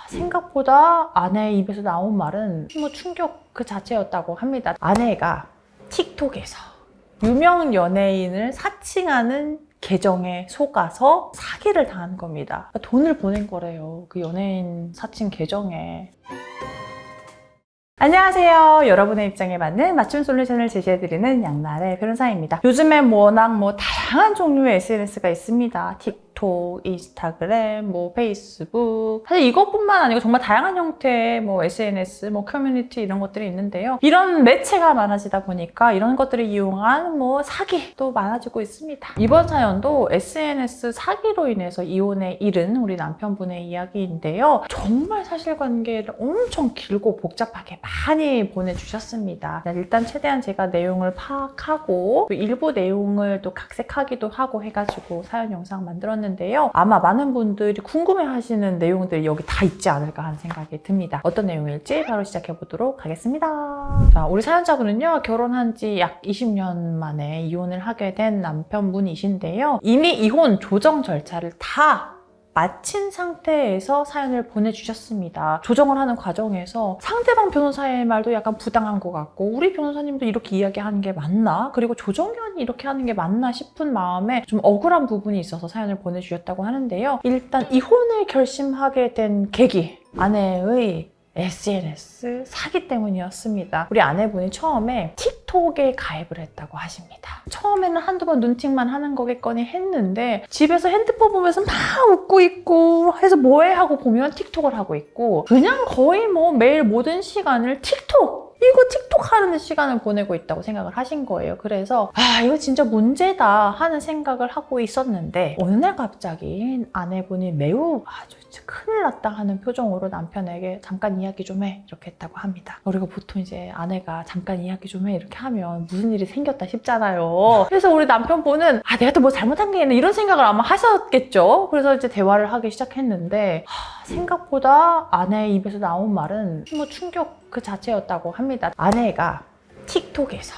생각보다 아내 입에서 나온 말은 충격 그 자체였다고 합니다. 아내가 틱톡에서 유명 연예인을 사칭하는 계정에 속아서 사기를 당한 겁니다. 돈을 보낸 거래요. 그 연예인 사칭 계정에. 안녕하세요. 여러분의 입장에 맞는 맞춤 솔루션을 제시해드리는 양나래 변호사입니다. 요즘엔 워낙 다양한 종류의 SNS가 있습니다. 틱톡, 인스타그램, 페이스북. 사실 이것뿐만 아니고 정말 다양한 형태의 SNS, 커뮤니티 이런 것들이 있는데요. 이런 매체가 많아지다 보니까 이런 것들을 이용한 사기도 많아지고 있습니다. 이번 사연도 SNS 사기로 인해서 이혼에 이른 우리 남편분의 이야기인데요. 정말 사실관계를 엄청 길고 복잡하게 많이 보내주셨습니다. 일단 최대한 제가 내용을 파악하고 또 일부 내용을 또 각색하기도 하고 해가지고 사연 영상 만들었는데요. 아마 많은 분들이 궁금해하시는 내용들이 여기 다 있지 않을까 하는 생각이 듭니다. 어떤 내용일지 바로 시작해보도록 하겠습니다. 자, 우리 사연자분은요, 결혼한 지 약 20년 만에 이혼을 하게 된 남편분이신데요. 이미 이혼 조정 절차를 다 마친 상태에서 사연을 보내주셨습니다. 조정을 하는 과정에서 상대방 변호사의 말도 약간 부당한 것 같고 우리 변호사님도 이렇게 이야기하는 게 맞나? 그리고 조정연이 이렇게 하는 게 맞나 싶은 마음에 좀 억울한 부분이 있어서 사연을 보내주셨다고 하는데요. 일단 이혼을 결심하게 된 계기, 아내의 SNS 사기 때문이었습니다. 우리 아내분이 처음에 틱톡에 가입을 했다고 하십니다. 처음에는 한두 번 눈팅만 하는 거겠거니 했는데 집에서 핸드폰 보면서 막 웃고 있고 해서 뭐해 하고 보면 틱톡을 하고 있고 그냥 거의 매일 모든 시간을 틱톡 하는 시간을 보내고 있다고 생각을 하신 거예요. 그래서 이거 진짜 문제다 하는 생각을 하고 있었는데 어느 날 갑자기 아내분이 매우 진짜 큰일 났다 하는 표정으로 남편에게 잠깐 이야기 좀 해 이렇게 했다고 합니다. 그리고 보통 이제 아내가 잠깐 이야기 좀 해 이렇게 하면 무슨 일이 생겼다 싶잖아요. 그래서 우리 남편분은 내가 또 잘못한 게 있나 이런 생각을 아마 하셨겠죠. 그래서 이제 대화를 하기 시작했는데 생각보다 아내 입에서 나온 말은 충격 그 자체였다고 합니다. 아내가 틱톡에서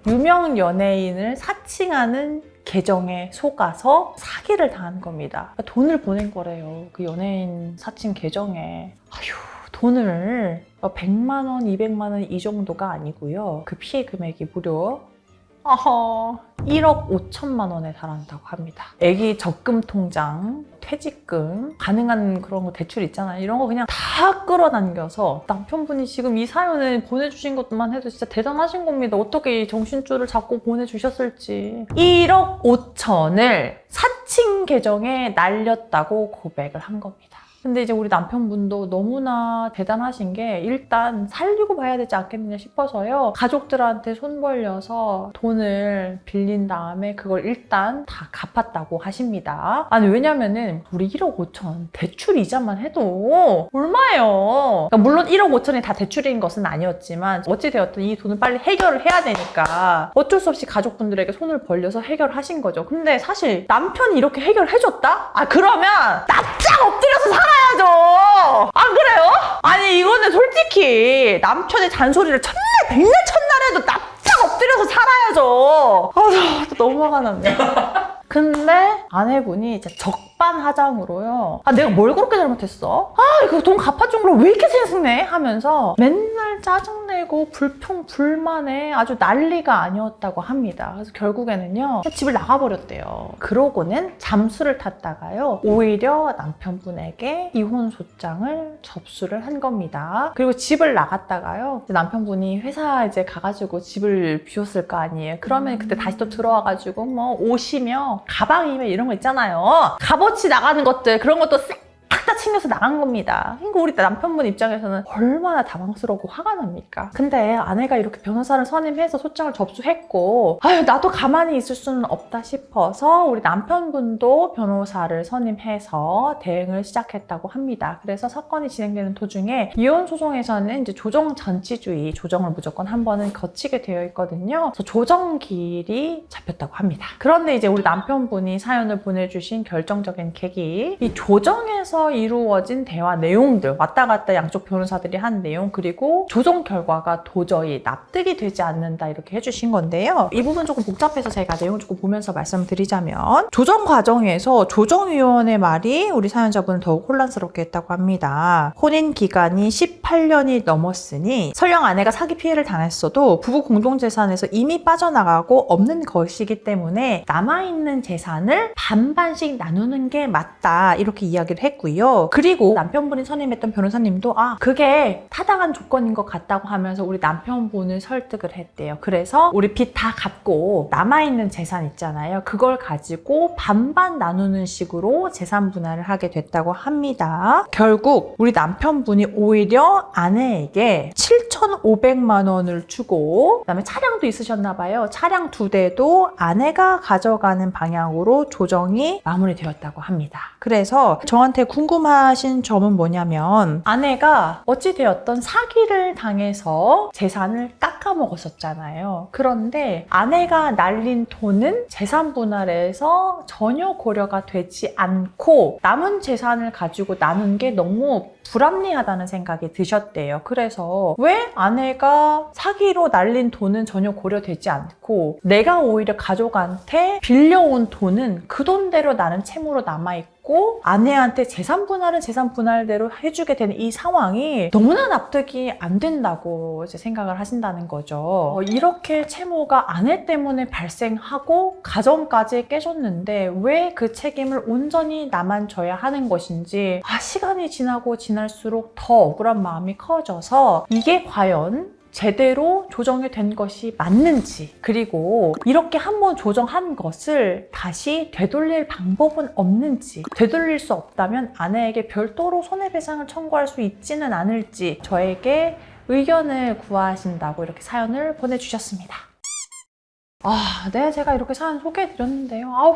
유명 연예인을 사칭하는 계정에 속아서 사기를 당한 겁니다. 돈을 보낸 거래요. 그 연예인 사칭 계정에. 돈을 100만 원, 200만 원 이 정도가 아니고요. 그 피해 금액이 무려 1억 5천만 원에 달한다고 합니다. 애기 적금 통장, 퇴직금, 가능한 그런 거 대출 있잖아요. 이런 거 그냥 다 끌어당겨서 남편분이 지금 이 사연을 보내주신 것만 해도 진짜 대단하신 겁니다. 어떻게 이 정신줄을 잡고 보내주셨을지. 1억 5천을 사칭 계정에 날렸다고 고백을 한 겁니다. 근데 이제 우리 남편분도 너무나 대단하신 게 일단 살리고 봐야 되지 않겠느냐 싶어서요. 가족들한테 손 벌려서 돈을 빌린 다음에 그걸 일단 다 갚았다고 하십니다. 왜냐면은 우리 1억 5천 대출 이자만 해도 얼마예요? 그러니까 물론 1억 5천이 다 대출인 것은 아니었지만 어찌되었든 이 돈을 빨리 해결을 해야 되니까 어쩔 수 없이 가족분들에게 손을 벌려서 해결하신 거죠. 근데 사실 남편이 이렇게 해결해줬다? 그러면 납작 엎드려서 살아야죠. 안 그래요? 이거는 솔직히 남편의 잔소리를 천날 백날 천날 해도 납작 엎드려서 살아야죠. 너무 화가 났네. 근데 아내분이 이제 적반하장으로요. 내가 뭘 그렇게 잘못했어? 이거 돈 갚아준 걸 왜 이렇게 생색내? 하면서 맨날 짜증내고 불평불만에 아주 난리가 아니었다고 합니다. 그래서 결국에는요, 집을 나가버렸대요. 그러고는 잠수를 탔다가요, 오히려 남편분에게 이혼소장을 접수를 한 겁니다. 그리고 집을 나갔다가요, 남편분이 회사 이제 가가지고 집을 비웠을 거 아니에요. 그러면 그때 다시 또 들어와가지고 옷이며 가방이며 이런 거 있잖아요. 값어치 나가는 것들 그런 것도 싹 다 챙겨서 나간 겁니다. 그러니까 우리 남편분 입장에서는 얼마나 당황스럽고 화가 납니까? 근데 아내가 이렇게 변호사를 선임해서 소장을 접수했고 나도 가만히 있을 수는 없다 싶어서 우리 남편분도 변호사를 선임해서 대응을 시작했다고 합니다. 그래서 사건이 진행되는 도중에 이혼 소송에서는 이제 조정 잔치주의, 조정을 무조건 한 번은 거치게 되어 있거든요. 그래서 조정기일이 잡혔다고 합니다. 그런데 이제 우리 남편분이 사연을 보내주신 결정적인 계기, 이 조정에서 하면서 이루어진 대화 내용들, 왔다 갔다 양쪽 변호사들이 한 내용, 그리고 조정 결과가 도저히 납득이 되지 않는다 이렇게 해주신 건데요. 이 부분 조금 복잡해서 제가 내용 조금 보면서 말씀드리자면, 조정 과정에서 조정위원의 말이 우리 사연자분을 더욱 혼란스럽게 했다고 합니다. 혼인 기간이 18년이 넘었으니 설령 아내가 사기 피해를 당했어도 부부 공동재산에서 이미 빠져나가고 없는 것이기 때문에 남아있는 재산을 반반씩 나누는 게 맞다 이렇게 이야기를 했고요. 그리고 남편분이 선임했던 변호사님도 그게 타당한 조건인 것 같다고 하면서 우리 남편분을 설득을 했대요. 그래서 우리 빚 다 갚고 남아있는 재산 있잖아요. 그걸 가지고 반반 나누는 식으로 재산 분할을 하게 됐다고 합니다. 결국 우리 남편분이 오히려 아내에게 7,500만 원을 주고, 그다음에 차량도 있으셨나 봐요. 차량 2대도 아내가 가져가는 방향으로 조정이 마무리되었다고 합니다. 그래서 저한테 궁금하신 점은 뭐냐면, 아내가 어찌되었던 사기를 당해서 재산을 깎아먹었었잖아요. 그런데 아내가 날린 돈은 재산 분할에서 전혀 고려가 되지 않고 남은 재산을 가지고 나눈 게 너무 불합리하다는 생각이 드셨대요. 그래서 왜 아내가 사기로 날린 돈은 전혀 고려되지 않고 내가 오히려 가족한테 빌려온 돈은 그 돈대로 나는 채무로 남아있고 아내한테 재산 분할은 재산 분할대로 해주게 되는 이 상황이 너무나 납득이 안 된다고 이제 생각을 하신다는 거죠. 이렇게 채무가 아내 때문에 발생하고 가정까지 깨졌는데 왜 그 책임을 온전히 나만 져야 하는 것인지, 시간이 지나고 지날수록 더 억울한 마음이 커져서 이게 과연 제대로 조정이 된 것이 맞는지, 그리고 이렇게 한번 조정한 것을 다시 되돌릴 방법은 없는지, 되돌릴 수 없다면 아내에게 별도로 손해배상을 청구할 수 있지는 않을지 저에게 의견을 구하신다고 이렇게 사연을 보내주셨습니다. 네, 제가 이렇게 사연 소개해드렸는데요.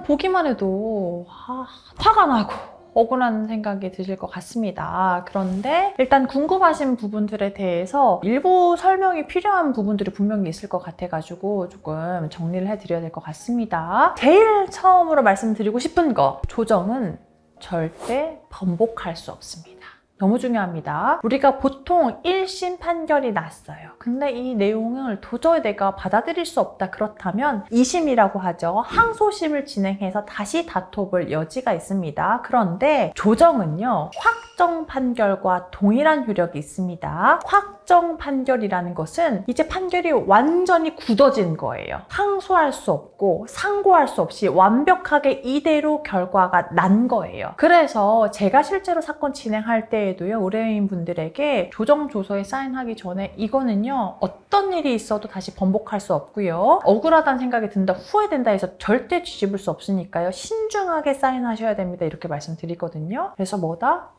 보기만 해도 화가 나고 억울한 생각이 드실 것 같습니다. 그런데 일단 궁금하신 부분들에 대해서 일부 설명이 필요한 부분들이 분명히 있을 것 같아가지고 조금 정리를 해드려야 될 것 같습니다. 제일 처음으로 말씀드리고 싶은 거, 조정은 절대 번복할 수 없습니다. 너무 중요합니다. 우리가 보통 1심 판결이 났어요. 근데 이 내용을 도저히 내가 받아들일 수 없다. 그렇다면 2심이라고 하죠. 항소심을 진행해서 다시 다퉈볼 여지가 있습니다. 그런데 조정은요, 확정 판결과 동일한 효력이 있습니다. 확정 판결이라는 것은 이제 판결이 완전히 굳어진 거예요. 항소할 수 없고 상고할 수 없이 완벽하게 이대로 결과가 난 거예요. 그래서 제가 실제로 사건 진행할 때 에도요, 의뢰인 분들에게 조정조서에 사인하기 전에 이거는요, 어떤 일이 있어도 다시 번복할 수 없고요, 억울하다는 생각이 든다, 후회된다 해서 절대 뒤집을 수 없으니까요, 신중하게 사인하셔야 됩니다. 이렇게 말씀드리거든요. 그래서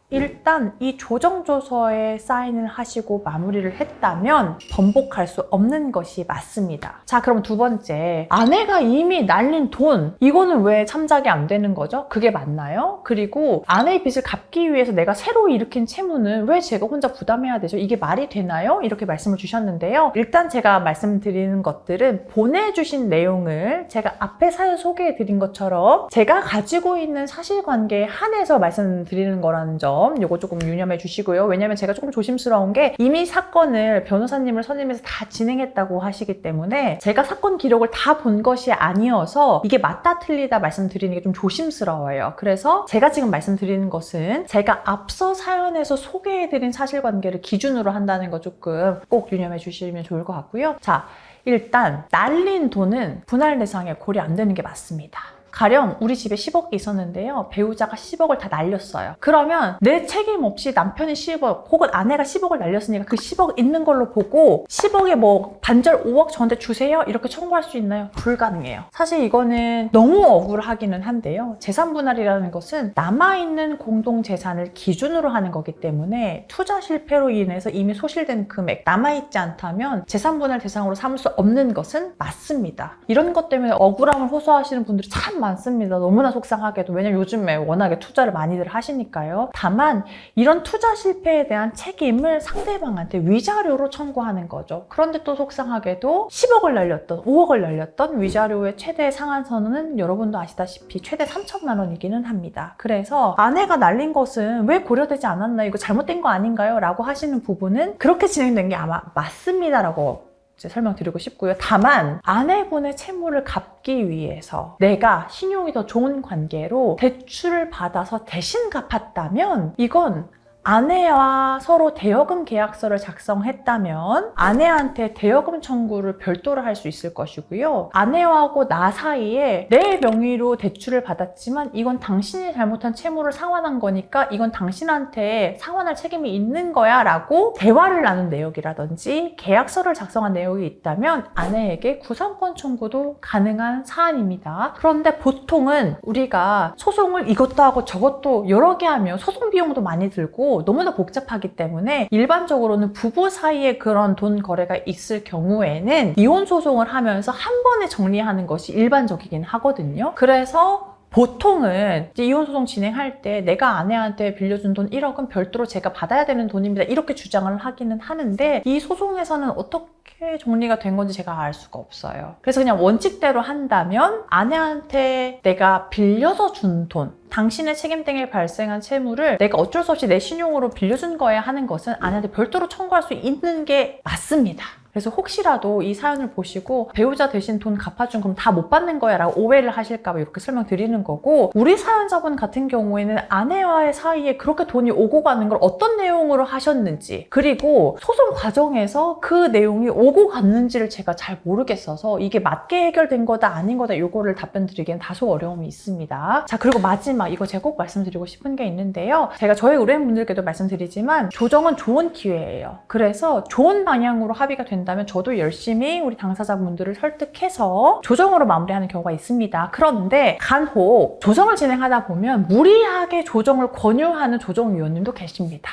일단 이 조정조서에 사인을 하시고 마무리를 했다면 번복할 수 없는 것이 맞습니다. 자, 그럼 두 번째, 아내가 이미 날린 돈, 이거는 왜 참작이 안 되는 거죠? 그게 맞나요? 그리고 아내의 빚을 갚기 위해서 내가 새로 일으킨 채무는 왜 제가 혼자 부담해야 되죠? 이게 말이 되나요? 이렇게 말씀을 주셨는데요. 일단 제가 말씀드리는 것들은 보내주신 내용을 제가 앞에 사연 소개해드린 것처럼 제가 가지고 있는 사실관계에 한해서 말씀드리는 거라는 점, 요거 조금 유념해 주시고요. 왜냐면 제가 조금 조심스러운 게, 이미 사건을 변호사님을 선임해서 다 진행했다고 하시기 때문에 제가 사건 기록을 다 본 것이 아니어서 이게 맞다 틀리다 말씀드리는 게 좀 조심스러워요. 그래서 제가 지금 말씀드리는 것은 제가 앞서 사연에서 소개해드린 사실관계를 기준으로 한다는 거 조금 꼭 유념해 주시면 좋을 것 같고요. 자, 일단 날린 돈은 분할 대상에 고려 안 되는 게 맞습니다. 가령 우리 집에 10억이 있었는데요, 배우자가 10억을 다 날렸어요. 그러면 내 책임 없이 남편이 10억 혹은 아내가 10억을 날렸으니까 그 10억 있는 걸로 보고 10억에 뭐 반절 5억 저한테 주세요 이렇게 청구할 수 있나요? 불가능해요. 사실 이거는 너무 억울하기는 한데요, 재산 분할이라는 것은 남아있는 공동재산을 기준으로 하는 거기 때문에 투자 실패로 인해서 이미 소실된 금액 남아있지 않다면 재산 분할 대상으로 삼을 수 없는 것은 맞습니다. 이런 것 때문에 억울함을 호소하시는 분들이 참 참 많습니다. 너무나 속상하게도. 왜냐면 요즘에 워낙에 투자를 많이들 하시니까요. 다만 이런 투자 실패에 대한 책임을 상대방한테 위자료로 청구하는 거죠. 그런데 또 속상하게도 10억을 날렸던 5억을 날렸던 위자료의 최대 상한선은 여러분도 아시다시피 최대 3천만 원이기는 합니다. 그래서 아내가 날린 것은 왜 고려되지 않았나요? 이거 잘못된 거 아닌가요? 라고 하시는 부분은 그렇게 진행된 게 아마 맞습니다 라고 이제 설명드리고 싶고요. 다만 아내분의 채무를 갚기 위해서 내가 신용이 더 좋은 관계로 대출을 받아서 대신 갚았다면 이건 아내와 서로 대여금 계약서를 작성했다면 아내한테 대여금 청구를 별도로 할 수 있을 것이고요. 아내하고 나 사이에 내 명의로 대출을 받았지만 이건 당신이 잘못한 채무를 상환한 거니까 이건 당신한테 상환할 책임이 있는 거야 라고 대화를 나눈 내역이라든지 계약서를 작성한 내용이 있다면 아내에게 구상권 청구도 가능한 사안입니다. 그런데 보통은 우리가 소송을 이것도 하고 저것도 여러 개 하면 소송 비용도 많이 들고 너무나 복잡하기 때문에 일반적으로는 부부 사이에 그런 돈 거래가 있을 경우에는 이혼 소송을 하면서 한 번에 정리하는 것이 일반적이긴 하거든요. 그래서 보통은 이제 이혼소송 진행할 때 내가 아내한테 빌려준 돈 1억은 별도로 제가 받아야 되는 돈입니다. 이렇게 주장을 하기는 하는데 이 소송에서는 어떻게 정리가 된 건지 제가 알 수가 없어요. 그래서 그냥 원칙대로 한다면 아내한테 내가 빌려서 준 돈, 당신의 책임 등에 발생한 채무를 내가 어쩔 수 없이 내 신용으로 빌려준 거야 하는 것은 아내한테 별도로 청구할 수 있는 게 맞습니다. 그래서 혹시라도 이 사연을 보시고 배우자 대신 돈 갚아준 그럼 다 못 받는 거야 라고 오해를 하실까 봐 이렇게 설명드리는 거고, 우리 사연자분 같은 경우에는 아내와의 사이에 그렇게 돈이 오고 가는 걸 어떤 내용으로 하셨는지, 그리고 소송 과정에서 그 내용이 오고 갔는지를 제가 잘 모르겠어서 이게 맞게 해결된 거다 아닌 거다 요거를 답변 드리기엔 다소 어려움이 있습니다. 자, 그리고 마지막 이거 제가 꼭 말씀드리고 싶은 게 있는데요. 제가 저희 의뢰인분들께도 말씀드리지만 조정은 좋은 기회예요. 그래서 좋은 방향으로 합의가 된다면 저도 열심히 우리 당사자분들을 설득해서 조정으로 마무리하는 경우가 있습니다. 그런데 간혹 조정을 진행하다 보면 무리하게 조정을 권유하는 조정위원님도 계십니다.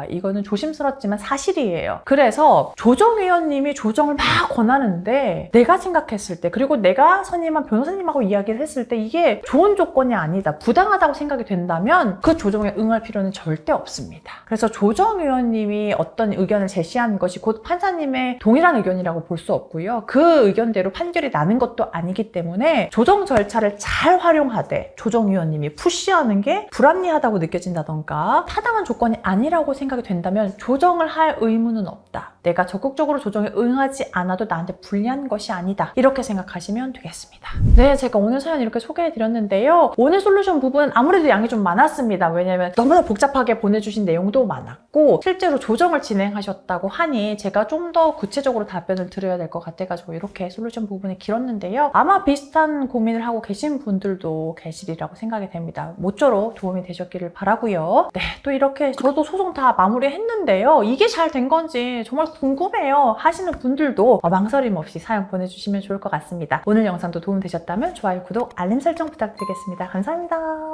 이거는 조심스럽지만 사실이에요. 그래서 조정위원님이 조정을 막 권하는데 내가 생각했을 때, 그리고 내가 선임한 변호사님하고 이야기를 했을 때 이게 좋은 조건이 아니다, 부당하다고 생각이 된다면 그 조정에 응할 필요는 절대 없습니다. 그래서 조정위원님이 어떤 의견을 제시한 것이 곧 판사님의 동일한 의견이라고 볼 수 없고요. 그 의견대로 판결이 나는 것도 아니기 때문에 조정 절차를 잘 활용하되 조정위원님이 푸시하는 게 불합리하다고 느껴진다던가 타당한 조건이 아니라고 생각이 된다면 조정을 할 의무는 없다. 내가 적극적으로 조정에 응하지 않아도 나한테 불리한 것이 아니다. 이렇게 생각하시면 되겠습니다. 네, 제가 오늘 사연 이렇게 소개해드렸는데요. 오늘 솔루션 부분 아무래도 양이 좀 많았습니다. 왜냐면 너무나 복잡하게 보내주신 내용도 많았고 실제로 조정을 진행하셨다고 하니 제가 좀 더 구체적으로 답변을 드려야 될 것 같아가지고 이렇게 솔루션 부분이 길었는데요. 아마 비슷한 고민을 하고 계신 분들도 계시리라고 생각이 됩니다. 모쪼록 도움이 되셨기를 바라고요. 네, 또 이렇게 저도 소송 다 마무리했는데요. 이게 잘 된 건지 정말 궁금해요 하시는 분들도 망설임 없이 사연 보내주시면 좋을 것 같습니다. 오늘 영상도 도움 되셨다면 좋아요, 구독, 알림 설정 부탁드리겠습니다. 감사합니다.